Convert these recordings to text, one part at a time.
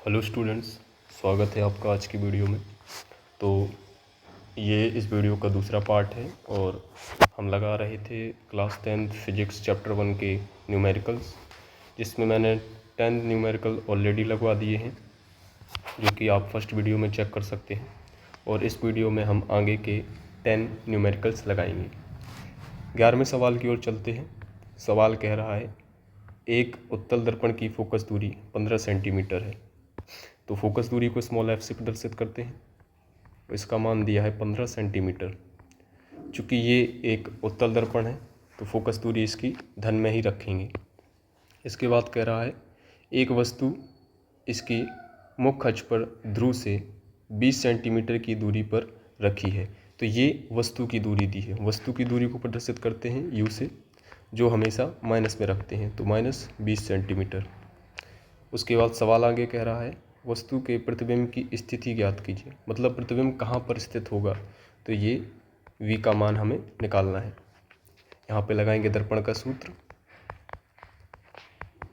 Hello students, स्वागत है आपका आज की वीडियो में। तो ये इस वीडियो का दूसरा पार्ट है और हम लगा रहे थे क्लास 10th फिजिक्स चैप्टर 1 के न्यूमेरिकल्स, जिसमें मैंने 10 न्यूमेरिकल ऑलरेडी लगवा दिए हैं जो कि आप फर्स्ट वीडियो में चेक कर सकते हैं। और इस वीडियो में हम आगे के 10 न्यूमेरिकल्स लगाएंगे। 11वें सवाल की ओर चलते हैं। सवाल कह रहा है एक उत्तल दर्पण की फोकस दूरी 15 सेंटीमीटर है। तो फोकस दूरी को स्मॉल एफ से प्रदर्शित करते हैं। इसका मान दिया है 15 सेंटीमीटर। चूँकि ये एक उत्तल दर्पण है तो फोकस दूरी इसकी धन में ही रखेंगे। इसके बाद कह रहा है एक वस्तु इसकी मुख्य अक्ष पर ध्रुव से 20 सेंटीमीटर की दूरी पर रखी है। तो ये वस्तु की दूरी दी है। वस्तु की दूरी को प्रदर्शित करते हैं यू से, जो हमेशा माइनस में रखते हैं, तो -20 सेंटीमीटर। उसके बाद सवाल आगे कह रहा है वस्तु के प्रतिबिंब की स्थिति ज्ञात कीजिए। मतलब प्रतिबिंब कहाँ पर स्थित होगा, तो ये v का मान हमें निकालना है। यहाँ पे लगाएंगे दर्पण का सूत्र।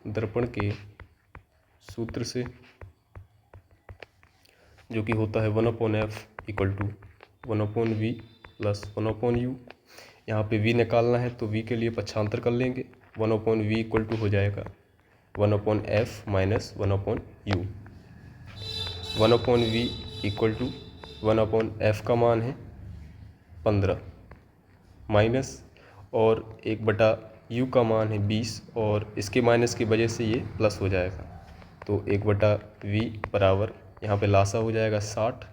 दर्पण के सूत्र से जो कि होता है 1/f = 1/v + 1/u। यहाँ पे v निकालना है तो v के लिए पक्षांतर कर लेंगे। 1/v = हो जाएगा 1/f - 1/u। 1/v = 1/f का मान है 15 माइनस और 1/u का मान है 20 और इसके माइनस की वजह से ये प्लस हो जाएगा। तो 1/v बराबर यहाँ पे लासा हो जाएगा 60,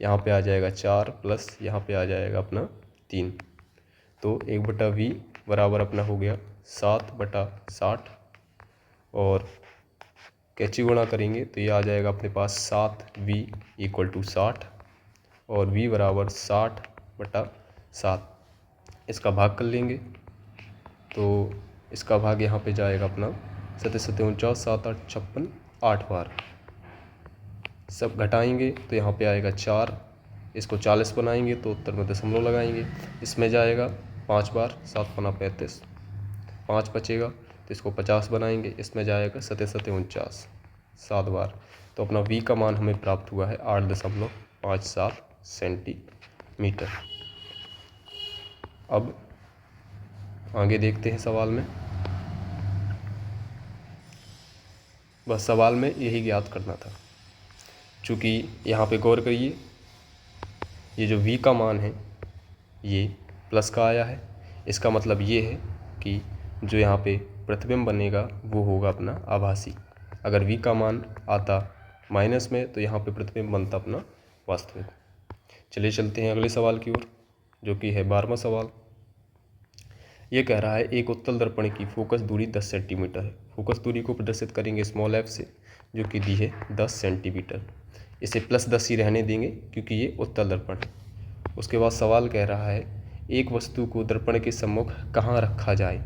यहाँ पे आ जाएगा 4 प्लस यहाँ पे आ जाएगा अपना 3। तो 1/v बराबर अपना हो गया 7/60 और कैची गुणा करेंगे तो ये आ जाएगा अपने पास 7v = 60 और v बराबर 60/7। इसका भाग कर लेंगे तो इसका भाग यहाँ पे जाएगा अपना 7 7 49 7 8 56 8 बार। सब घटाएंगे तो यहाँ पे आएगा 4। इसको 40 बनाएंगे तो उत्तर में दशमलव लगाएंगे। इसमें जाएगा 5 बार, 7 × 35, 5 बचेगा तो इसको 50 बनाएंगे। इसमें जाएगा 7 7 49, 7 बार। तो अपना v का मान हमें प्राप्त हुआ है 8.57 सेंटीमीटर। अब आगे देखते हैं सवाल में। बस सवाल में यही ज्ञात करना था। चूँकि यहाँ पे गौर करिए, ये जो v का मान है ये प्लस का आया है। इसका मतलब ये है कि जो यहाँ पे प्रतिबिंब बनेगा वो होगा अपना आभासी। अगर v का मान आता माइनस में तो यहाँ पे प्रतिबिंब बनता अपना वास्तविक। चलिए चलते हैं अगले सवाल की ओर, जो कि है 12वां सवाल। ये कह रहा है एक उत्तल दर्पण की फोकस दूरी 10 सेंटीमीटर है। फोकस दूरी को प्रदर्शित करेंगे स्मॉल f से, जो कि दी है 10 सेंटीमीटर। इसे +10 ही रहने देंगे क्योंकि ये उत्तल दर्पण है। उसके बाद सवाल कह रहा है एक वस्तु को दर्पण के सम्मुख कहाँ रखा जाए।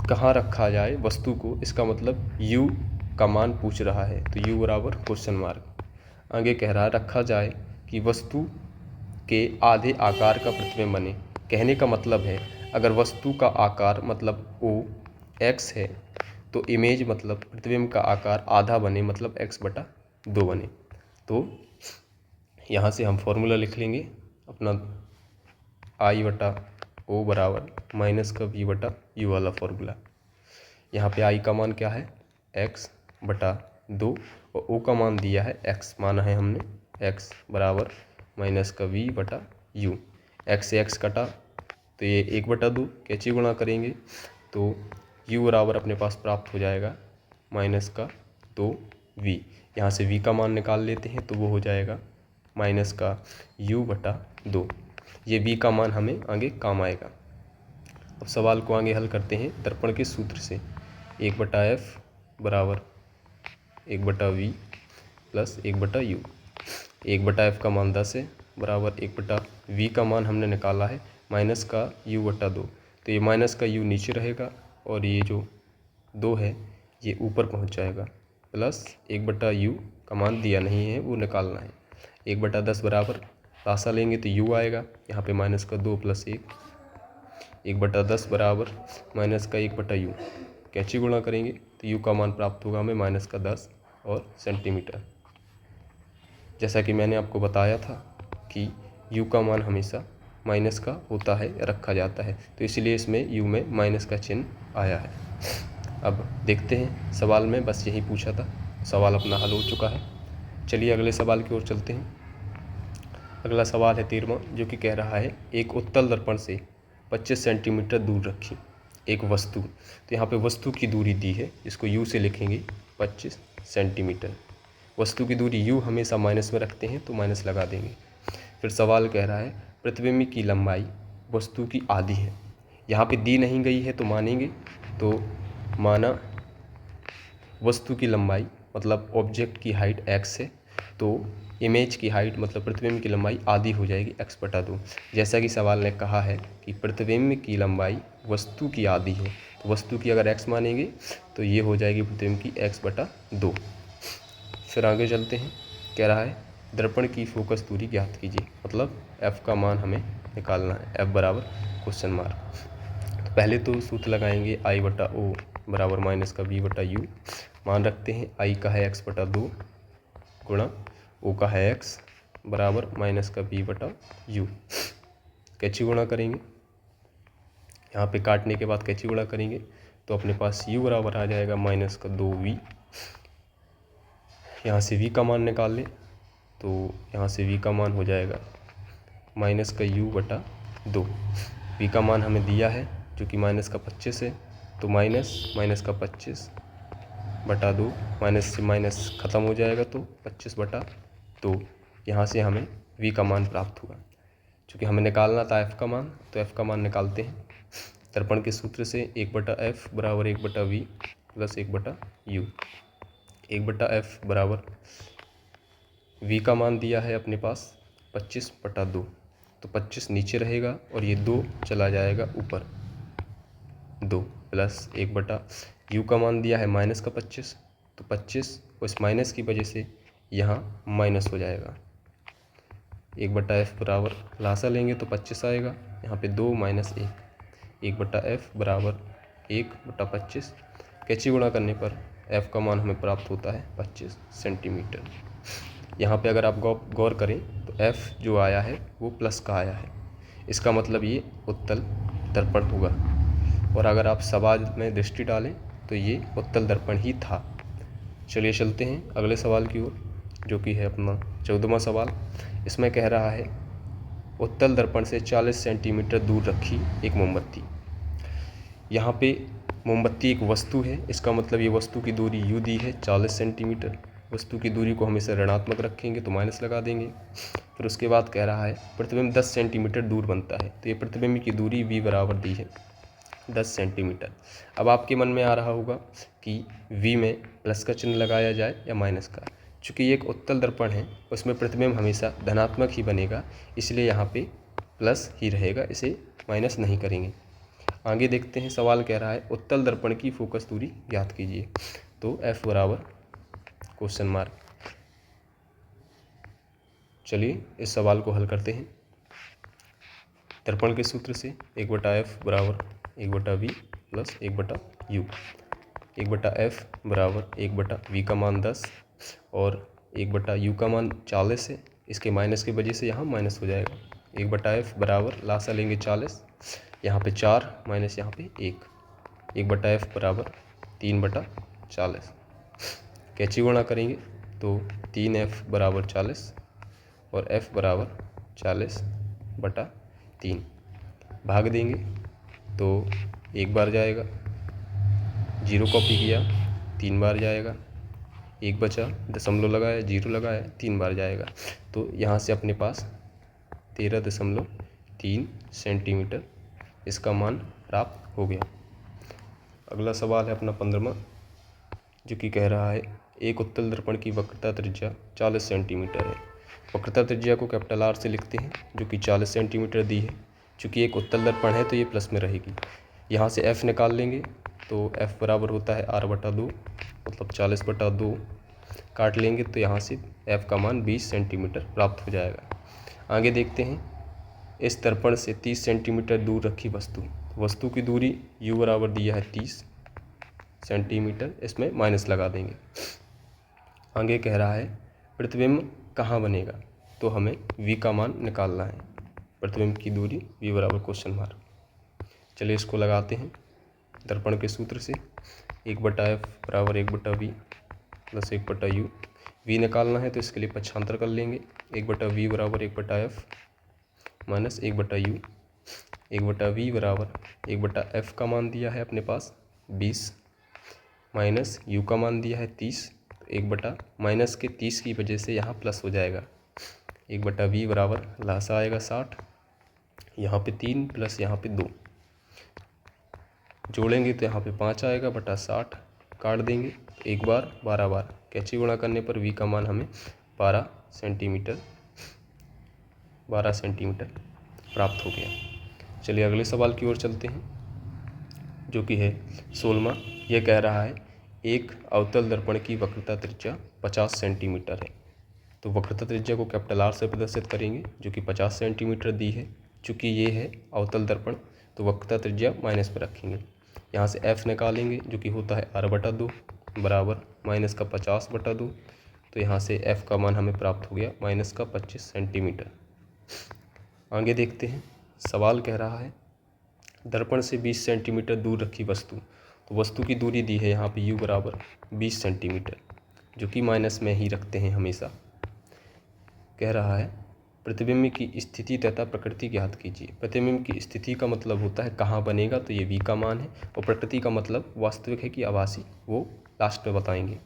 कहाँ रखा जाए वस्तु को, इसका मतलब u का मान पूछ रहा है। तो u बराबर क्वेश्चन मार्क। आगे कह रहा है रखा जाए कि वस्तु के आधे आकार का प्रतिबिंब बने। कहने का मतलब है अगर वस्तु का आकार मतलब O x है तो इमेज मतलब प्रतिबिंब का आकार आधा बने, मतलब x/2 बने। तो यहाँ से हम फॉर्मूला लिख लेंगे अपना I/O बराबर -v/u वाला फॉर्मूला। यहाँ पे I का मान क्या है x/2 और O का मान दिया है x, माना है हमने x बराबर -v/u। x से x कटा तो ये 1/2, कैची गुणा करेंगे तो u बराबर अपने पास प्राप्त हो जाएगा -2v। यहाँ से v का मान निकाल लेते हैं तो वो हो जाएगा -u/2। ये v का मान हमें आगे काम आएगा। अब सवाल को आगे हल करते हैं दर्पण के सूत्र से। 1/f बराबर 1/v + 1/u। 1/f का मान 10 है बराबर 1/v का मान हमने निकाला है -u/2। तो ये माइनस का u नीचे रहेगा और ये जो 2 है ये ऊपर पहुंच जाएगा, प्लस 1/u का मान दिया नहीं है वो निकालना है। 1/10 बराबर लासा लेंगे तो u आएगा। यहाँ पे -2 + 1, 1/10 बराबर -1/u। कैची गुणा करेंगे तो u का मान प्राप्त होगा हमें -10 और सेंटीमीटर। जैसा कि मैंने आपको बताया था कि u का मान हमेशा माइनस का होता है या रखा जाता है, तो इसलिए इसमें u में माइनस का चिन्ह आया है। अब देखते हैं, सवाल में बस यही पूछा था, सवाल अपना हल हो चुका है। चलिए अगले सवाल की ओर चलते हैं। अगला सवाल है 13वां, जो कि कह रहा है एक उत्तल दर्पण से 25 सेंटीमीटर दूर रखी एक वस्तु। तो यहाँ पे वस्तु की दूरी दी है, इसको u से लिखेंगे 25 सेंटीमीटर। वस्तु की दूरी u हमेशा माइनस में रखते हैं तो माइनस लगा देंगे। फिर सवाल कह रहा है प्रतिबिंब की लंबाई वस्तु की आधी है। यहाँ पे दी नहीं गई है तो मानेंगे, तो माना वस्तु की लंबाई मतलब ऑब्जेक्ट की हाइट x है, तो इमेज की हाइट मतलब प्रतिबिंब की लंबाई आधी हो जाएगी x/2। जैसा कि सवाल ने कहा है कि प्रतिबिंब की लंबाई वस्तु की आधी है, तो वस्तु की अगर x मानेंगे तो ये हो जाएगी प्रतिबिंब की x/2। फिर आगे चलते हैं, कह रहा है दर्पण की फोकस दूरी ज्ञात कीजिए, मतलब f का मान हमें निकालना है, f बराबर क्वेश्चन मार्क। तो पहले तो सूत्र लगाएंगे I/O बराबर माइनस का V/U। मान रखते हैं I का है x/2 गुणा O का है x बराबर माइनस का V/U। कैंची गुणा करेंगे, यहाँ पे काटने के बाद कैंची गुणा करेंगे तो अपने पास U बराबर आ जाएगा माइनस का 2V। यहाँ से V का मान निकाल लें तो यहाँ से V का मान हो जाएगा माइनस का U/2। V का मान हमें दिया है जो कि माइनस का 25 है, तो माइनस का 25/2, माइनस से माइनस ख़त्म हो जाएगा तो 25/2। यहाँ से हमें V का मान प्राप्त हुआ। चूँकि हमें निकालना था F का मान, तो F का मान निकालते हैं दर्पण के सूत्र से। 1/F बराबर 1/V प्लस 1/U। 1/F बराबर V का मान दिया है अपने पास 25/2, तो 25 नीचे रहेगा और ये 2 चला जाएगा ऊपर, 2 प्लस 1/U का मान दिया है माइनस का 25, तो 25 और इस माइनस की वजह से यहाँ माइनस हो जाएगा। 1/F बराबर लासा लेंगे तो 25 आएगा, यहाँ पे 2 माइनस 1। 1/F बराबर 1/25। कैंची गुणा करने पर F का मान हमें प्राप्त होता है 25 सेंटीमीटर। यहाँ पे अगर आप गौर करें तो F जो आया है वो प्लस का आया है, इसका मतलब ये उत्तल दर्पण होगा। और अगर आप सवाल में दृष्टि डालें तो ये उत्तल दर्पण ही था। चलिए चलते हैं अगले सवाल की ओर, जो कि है अपना 14वां सवाल। इसमें कह रहा है उत्तल दर्पण से 40 सेंटीमीटर दूर रखी एक मोमबत्ती। यहाँ पे मोमबत्ती एक वस्तु है, इसका मतलब ये वस्तु की दूरी U दी है 40 सेंटीमीटर। वस्तु की दूरी को हमेशा ऋणात्मक रखेंगे तो माइनस लगा देंगे। फिर उसके बाद कह रहा है प्रतिबिंब 10 सेंटीमीटर दूर बनता है, तो ये प्रतिबिंब की दूरी V बराबर दी है 10 सेंटीमीटर। अब आपके मन में आ रहा होगा कि V में प्लस का चिन्ह लगाया जाए या माइनस का। चूँकि ये एक उत्तल दर्पण है, उसमें प्रतिबिंब हमेशा धनात्मक ही बनेगा, इसलिए यहाँ पे प्लस ही रहेगा, इसे माइनस नहीं करेंगे। आगे देखते हैं, सवाल कह रहा है उत्तल दर्पण की फोकस दूरी ज्ञात कीजिए, तो F बराबर क्वेश्चन मार्क। चलिए इस सवाल को हल करते हैं। दर्पण के सूत्र से 1/F बराबर 1/V प्लस 1/U। 1/F बराबर 1/V का मान 10 और 1/U का मान 40 है, इसके माइनस की वजह से यहाँ माइनस हो जाएगा। 1/F बराबर लासा लेंगे 40, यहाँ पे 4 माइनस यहाँ पे 1। 1/F बराबर 3/40। कैंची गुणा करेंगे तो 3F बराबर 40 और F बराबर 40/3। भाग देंगे तो 1 बार जाएगा, 0 कॉपी किया 3 बार जाएगा, 1 बचा, दशमलव लगाया, 0 लगाया, 3 बार जाएगा, तो यहाँ से अपने पास 13.3 सेंटीमीटर इसका मान प्राप्त हो गया। अगला सवाल है अपना 15वां, जो कि कह रहा है एक उत्तल दर्पण की वक्रता त्रिज्या 40 सेंटीमीटर है। वक्रता त्रिज्या को कैपिटल R से लिखते हैं, जो कि 40 सेंटीमीटर दी है। चूँकि एक उत्तल दर्पण है तो ये प्लस में रहेगी। यहाँ से F निकाल लेंगे तो F बराबर होता है R/2, मतलब 40/2। काट लेंगे तो यहाँ से F का मान 20 सेंटीमीटर प्राप्त हो जाएगा। आगे देखते हैं, इस दर्पण से 30 सेंटीमीटर दूर रखी वस्तु की दूरी U बराबर दिया है 30 सेंटीमीटर, इसमें माइनस लगा देंगे। आगे कह रहा है प्रतिबिंब कहाँ बनेगा, तो हमें v का मान निकालना है। प्रतिबिंब की दूरी v बराबर क्वेश्चन मार्क। चलिए इसको लगाते हैं दर्पण के सूत्र से। 1/f बराबर 1/v प्लस 1/u। v निकालना है तो इसके लिए पक्षांतर कर लेंगे। 1/v बराबर 1/f माइनस 1/u। 1/v बराबर 1/f का मान दिया है अपने पास 20 माइनस u का मान दिया है 30। 1 माइनस के 30 की वजह से यहाँ प्लस हो जाएगा। 1/v बराबर लासा आएगा 60, यहाँ पे 3 प्लस यहाँ पे 2 जोड़ेंगे तो यहाँ पे 5 आएगा बटा 60, काट देंगे एक बार 12 बार, कैंची गुणा करने पर v का मान हमें 12 सेंटीमीटर प्राप्त हो गया। चलिए अगले सवाल की ओर चलते हैं, जो कि है 16वां। यह कह रहा है एक अवतल दर्पण की वक्रता त्रिज्या 50 सेंटीमीटर है। तो वक्रता त्रिज्या को कैपिटल R से प्रदर्शित करेंगे, जो कि 50 सेंटीमीटर दी है। चूँकि ये है अवतल दर्पण तो वक्रता त्रिज्या माइनस पर रखेंगे। यहाँ से f निकालेंगे, जो कि होता है r/2 बराबर माइनस का 50/2। तो यहाँ से f का मान हमें प्राप्त हो गया माइनस का 25 सेंटीमीटर। आगे देखते हैं, सवाल कह रहा है दर्पण से 20 सेंटीमीटर दूर रखी वस्तु। तो वस्तु की दूरी दी है यहाँ पे u बराबर 20 सेंटीमीटर, जो कि माइनस में ही रखते हैं हमेशा। कह रहा है प्रतिबिंब की स्थिति तथा प्रकृति ज्ञात कीजिए। प्रतिबिंब की स्थिति का मतलब होता है कहाँ बनेगा, तो ये v का मान है, और प्रकृति का मतलब वास्तविक है कि आभासी, वो लास्ट में बताएंगे।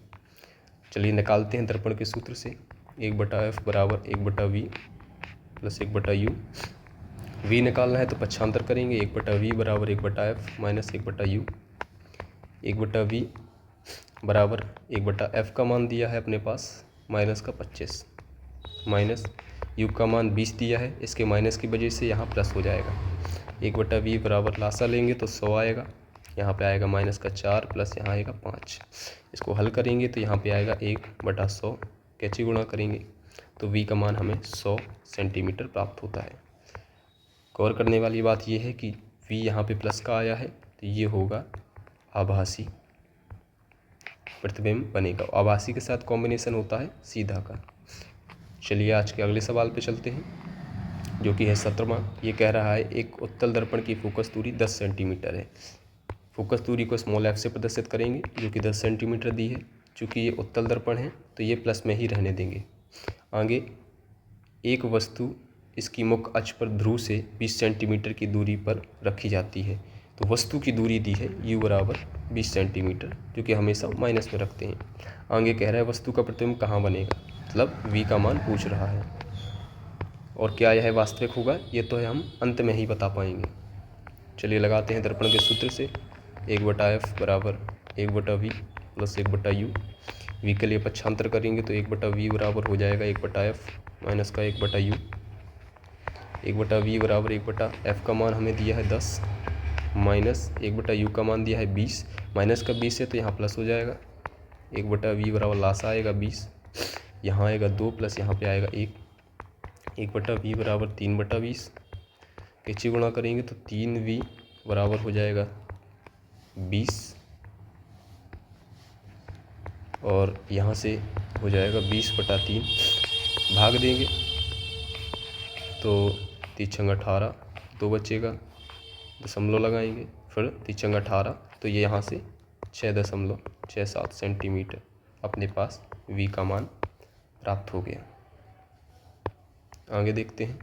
चलिए निकालते हैं दर्पण के सूत्र से। 1/f बराबर 1/v प्लस 1/u। v निकालना है तो पक्षांतर करेंगे। 1/v बराबर 1/f माइनस 1/u। 1/v बराबर 1/f का मान दिया है अपने पास माइनस का 25 माइनस u का मान 20 दिया है, इसके माइनस की वजह से यहाँ प्लस हो जाएगा। 1/v बराबर लासा लेंगे तो 100 आएगा, यहाँ पे आएगा माइनस का 4 प्लस यहाँ आएगा 5। इसको हल करेंगे तो यहाँ पे आएगा 1/100, कैंची गुणा करेंगे तो v का मान हमें 100 सेंटीमीटर प्राप्त होता है। गौर करने वाली बात यह है कि v यहाँ पे प्लस का आया है, तो ये होगा आभासी प्रतिबिंब बनेगा। आभासी के साथ कॉम्बिनेशन होता है सीधा का। चलिए आज के अगले सवाल पे चलते हैं, जो कि है 17वां। ये कह रहा है एक उत्तल दर्पण की फोकस दूरी 10 सेंटीमीटर है। फोकस दूरी को स्मॉल f से प्रदर्शित करेंगे, जो कि 10 सेंटीमीटर दी है। चूँकि ये उत्तल दर्पण है तो ये प्लस में ही रहने देंगे। आगे एक वस्तु इसकी मुख्य अक्ष पर ध्रुव से 20 सेंटीमीटर की दूरी पर रखी जाती है। तो वस्तु की दूरी दी है u बराबर 20 सेंटीमीटर, जो कि हमेशा माइनस में रखते हैं। आगे कह रहा है वस्तु का प्रतिबिंब कहाँ बनेगा, मतलब v का मान पूछ रहा है, और क्या यह वास्तविक होगा ये तो हम अंत में ही बता पाएंगे। चलिए लगाते हैं दर्पण के सूत्र से। 1/f बराबर 1/v प्लस 1/u। v के लिए पक्षांतर करेंगे तो 1/v बराबर हो जाएगा 1/f माइनस का 1/u। 1/v बराबर 1/f का मान हमें दिया है 10 माइनस 1/u का मान दिया है 20। माइनस का 20 है तो यहाँ प्लस हो जाएगा। 1/v बराबर लासा आएगा 20, यहाँ आएगा 2 प्लस यहाँ पे आएगा 1। 1/v बराबर 3/20, कैंची गुणा करेंगे तो 3v बराबर हो जाएगा 20, और यहाँ से हो जाएगा 20/3, भाग देंगे तो 3×6 18, 2 बचेगा, दशमलव लगाएंगे, फिर 3×6 18, तो ये यहाँ से 6.67 सेंटीमीटर अपने पास v का मान प्राप्त हो गया। आगे देखते हैं,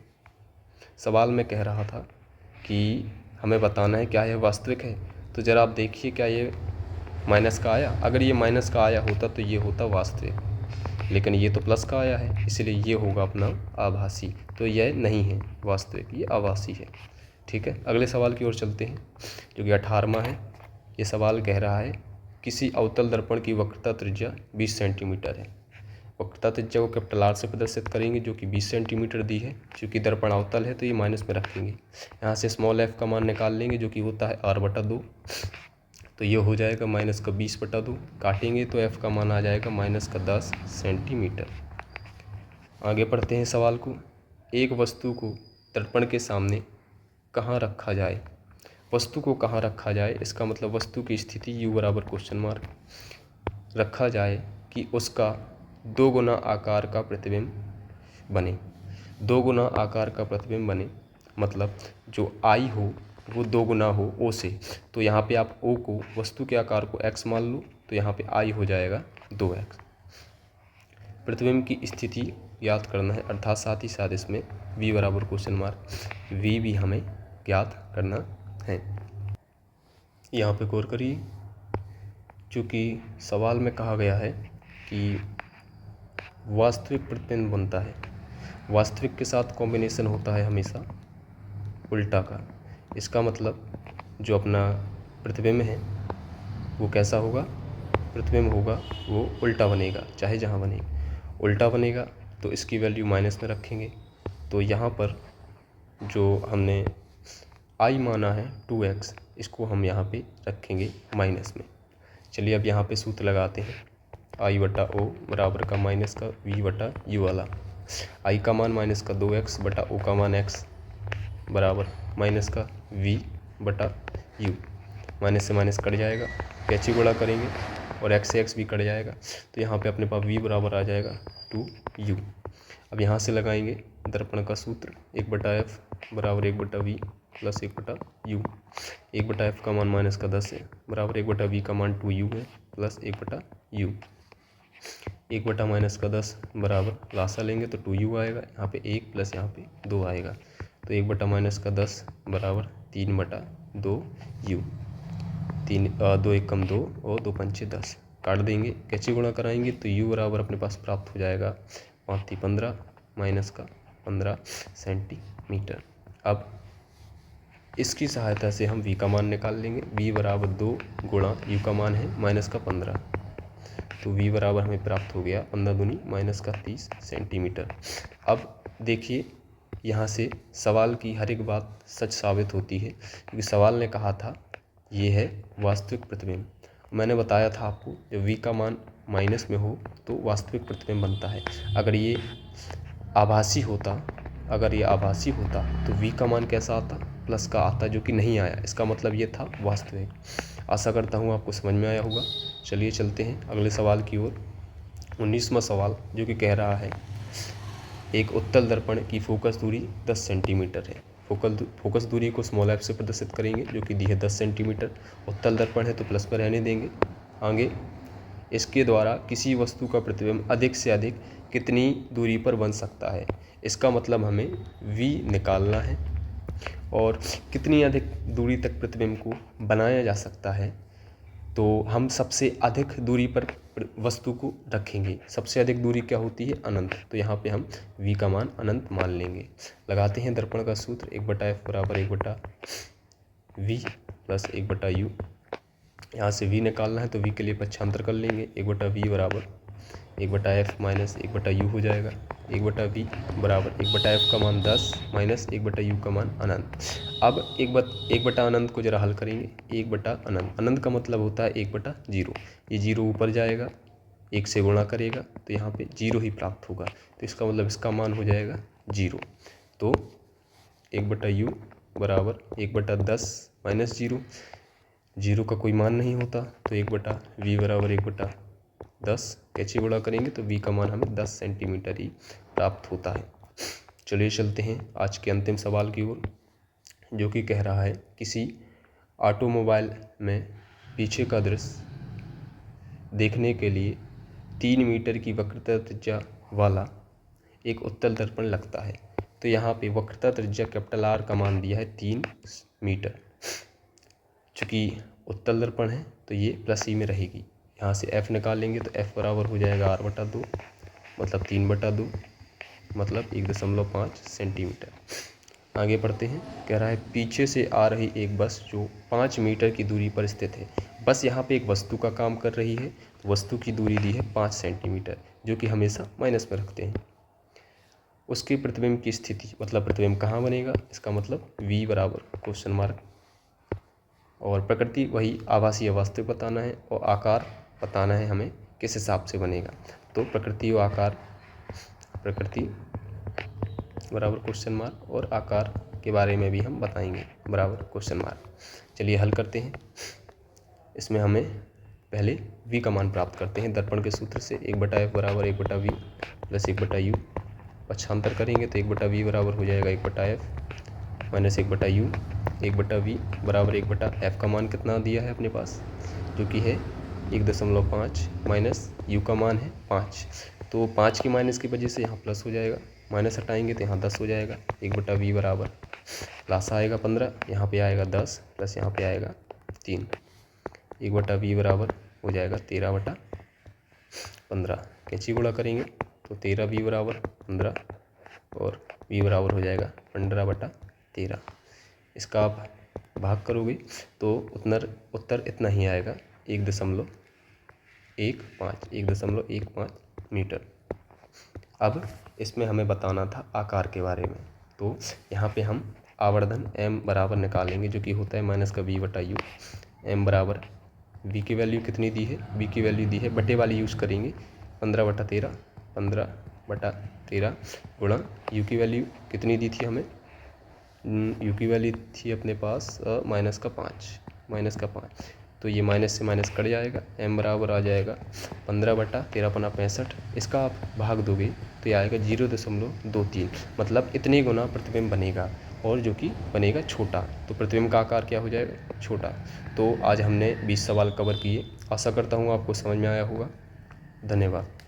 सवाल में कह रहा था कि हमें बताना है क्या यह वास्तविक है। तो ज़रा आप देखिए क्या ये माइनस का आया। अगर ये माइनस का आया होता तो ये होता वास्तविक, लेकिन ये तो प्लस का आया है, इसलिए ये होगा अपना आभासी। तो यह नहीं है वास्तविक, ये आभासी है। ठीक है, अगले सवाल की ओर चलते हैं, जो कि 18वां है। ये सवाल कह रहा है किसी अवतल दर्पण की वक्रता त्रिज्या 20 सेंटीमीटर है। वक्रता त्रिज्या को कैपिटल R से प्रदर्शित करेंगे, जो कि 20 सेंटीमीटर दी है। चूँकि दर्पण अवतल है तो ये माइनस में रखेंगे। यहाँ से स्मॉल f का मान निकाल लेंगे, जो कि होता है r/2। तो ये हो जाएगा माइनस का 20/2, काटेंगे तो f का मान आ जाएगा माइनस का 10 सेंटीमीटर। आगे पढ़ते हैं सवाल को। एक वस्तु को दर्पण के सामने कहाँ रखा जाए। वस्तु को कहाँ रखा जाए, इसका मतलब वस्तु की स्थिति u बराबर क्वेश्चन मार्क रखा जाए कि उसका 2 गुना आकार का प्रतिबिंब बने। 2 गुना आकार का प्रतिबिंब बने मतलब जो आई हो वो 2 गुना हो ओ से। तो यहाँ पे आप ओ को, वस्तु के आकार को x मान लो, तो यहाँ पे आई हो जाएगा 2x। प्रतिबिंब की स्थिति ज्ञात करना है, अर्थात साथ ही साथ इसमें v बराबर क्वेश्चन मार्क v भी हमें ज्ञात करना है। यहाँ पे गौर करिए, चूँकि सवाल में कहा गया है कि वास्तविक प्रतिबिंब बनता है, वास्तविक के साथ कॉम्बिनेशन होता है हमेशा उल्टा का। इसका मतलब जो अपना प्रतिबिंब है वो कैसा होगा, प्रतिबिंब होगा वो उल्टा बनेगा, चाहे जहाँ बने उल्टा बनेगा। तो इसकी वैल्यू माइनस में रखेंगे। तो यहाँ पर जो हमने आई माना है 2x, इसको हम यहाँ पे रखेंगे माइनस में। चलिए अब यहाँ पे सूत्र लगाते हैं, आई बटा ओ बराबर का माइनस का v बटा यू वाला। आई का मान माइनस का 2x बटा ओ का मान x बराबर माइनस का v बटा u। माइनस से माइनस कट जाएगा, कैची गुणा करेंगे और x से x भी कट जाएगा। तो यहाँ पे अपने पास v बराबर आ जाएगा 2u। अब यहाँ से लगाएंगे दर्पण का सूत्र, 1/f बराबर 1/v प्लस 1/u। 1/f का मान माइनस का 10 है बराबर 1/v का मान 2u है प्लस 1/u। 1 माइनस का 10 बराबर लासा लेंगे तो 2u आएगा, यहाँ पे 1 प्लस यहाँ पे 2 आएगा। तो 1 माइनस का 10 बराबर 3/2u। 2 1 कम 2 और 2 पंचे 10, काट देंगे, कैची गुणा कराएंगे तो u बराबर अपने पास प्राप्त हो जाएगा 5 15 माइनस का 15 सेंटीमीटर। अब इसकी सहायता से हम v का मान निकाल लेंगे। v बराबर 2 गुणा u का मान है माइनस का 15, तो v बराबर हमें प्राप्त हो गया 15 दूनी माइनस का 30 सेंटीमीटर। अब देखिए यहाँ से सवाल की हर एक बात सच साबित होती है, क्योंकि सवाल ने कहा था ये है वास्तविक प्रतिबिंब। मैंने बताया था आपको जब v का मान माइनस में हो तो वास्तविक प्रतिबिंब बनता है। अगर ये आभासी होता तो v का मान कैसा आता, प्लस का आता, जो कि नहीं आया। इसका मतलब ये था वास्तविक। आशा करता हूँ आपको समझ में आया होगा। चलिए चलते हैं अगले सवाल की ओर। 19वां सवाल जो कि कह रहा है एक उत्तल दर्पण की फोकस दूरी 10 सेंटीमीटर है। फोकस दूरी को स्मॉल f से प्रदर्शित करेंगे जो कि दी है 10 सेंटीमीटर। उत्तल दर्पण है तो प्लस पर रहने देंगे। आगे इसके द्वारा किसी वस्तु का प्रतिबिंब अधिक से अधिक कितनी दूरी पर बन सकता है। इसका मतलब हमें v निकालना है और कितनी अधिक दूरी तक प्रतिबिंब को बनाया जा सकता है। तो हम सबसे अधिक दूरी पर वस्तु को रखेंगे। सबसे अधिक दूरी क्या होती है, अनंत। तो यहाँ पे हम v का मान अनंत मान लेंगे। लगाते हैं दर्पण का सूत्र, 1/f बराबर 1/v प्लस 1/u। यहाँ से v निकालना है तो v के लिए पक्षांतर कर लेंगे। 1/v बराबर 1/f माइनस 1/u हो जाएगा। 1/v बराबर 1/f का मान 10 माइनस 1/u का मान अनंत। अब 1 अनंत को जरा हल करेंगे। 1 अनंत, अनंत का मतलब होता है 1/0। ये 0 ऊपर जाएगा, 1 से गुणा करेगा तो यहाँ पे 0 ही प्राप्त होगा। तो इसका मतलब इसका मान हो जाएगा 0। तो 1/u बराबर 1/10 माइनस 0, 0 का कोई मान नहीं होता। तो 1/v बराबर 1/10, कैची गुणा करेंगे तो v का मान हमें 10 सेंटीमीटर ही प्राप्त होता है। चलिए चलते हैं आज के अंतिम सवाल की ओर, जो कि कह रहा है किसी ऑटोमोबाइल में पीछे का दृश्य देखने के लिए 3 मीटर की वक्रता त्रिज्या वाला एक उत्तल दर्पण लगता है। तो यहाँ पे वक्रता त्रिज्या कैपिटल R का मान दिया है 3 मीटर। चूँकि उत्तल दर्पण है तो ये प्लस ही में रहेगी। यहाँ से f निकालेंगे तो f बराबर हो जाएगा r/2 मतलब 3/2 मतलब 1.5 सेंटीमीटर। आगे बढ़ते हैं, कह रहा है पीछे से आ रही एक बस जो 5 मीटर की दूरी पर स्थित है। बस यहाँ पे एक वस्तु का काम कर रही है। वस्तु की दूरी दी है 5 सेंटीमीटर, जो कि हमेशा माइनस में रखते हैं। उसके प्रतिबिंब की स्थिति, मतलब प्रतिबिंब कहाँ बनेगा, इसका मतलब v बराबर क्वेश्चन मार्क। और प्रकृति वही आभासी अवास्तविक बताना है और आकार बताना है हमें किस हिसाब से बनेगा। तो प्रकृति और आकार, प्रकृति बराबर क्वेश्चन मार्क और आकार के बारे में भी हम बताएंगे बराबर क्वेश्चन मार्क। चलिए हल करते हैं। इसमें हमें पहले v का मान प्राप्त करते हैं दर्पण के सूत्र से। 1/f बराबर 1/v प्लस 1/u। पक्षांतर करेंगे तो 1/v बराबर हो जाएगा 1/f माइनस 1/u। 1/v बराबर 1/f का मान कितना दिया है अपने पास, जो कि है 1.5 माइनस u का मान है 5। तो 5 की माइनस की वजह से यहाँ प्लस हो जाएगा, माइनस हटाएंगे तो यहाँ 10 हो जाएगा। 1/v बराबर प्लस आएगा 15, यहाँ पे आएगा 10 प्लस यहाँ पे आएगा 3। 1/v बराबर हो जाएगा 13/15। कैंची गुणा करेंगे तो 13v बराबर 15 और v बराबर हो जाएगा 15/13। इसका आप भाग करोगे तो उत्तर इतना ही आएगा 1.15 मीटर। अब इसमें हमें बताना था आकार के बारे में, तो यहाँ पे हम आवर्धन m बराबर निकालेंगे, जो कि होता है माइनस का v/u। m बराबर v की वैल्यू कितनी दी है, v की वैल्यू दी है बटे वाली यूज़ करेंगे 15/13 गुणा u की वैल्यू कितनी दी थी हमें, u की वैल्यू थी अपने पास माइनस का 5। तो ये माइनस से माइनस कट जाएगा, m बराबर आ जाएगा 15/13×65। इसका आप भाग दोगे तो ये आएगा 0.23, मतलब इतने गुना प्रतिबिंब बनेगा, और जो कि बनेगा छोटा, तो प्रतिबिंब का आकार क्या हो जाएगा, छोटा। तो आज हमने 20 सवाल कवर किए। आशा करता हूँ आपको समझ में आया होगा। धन्यवाद।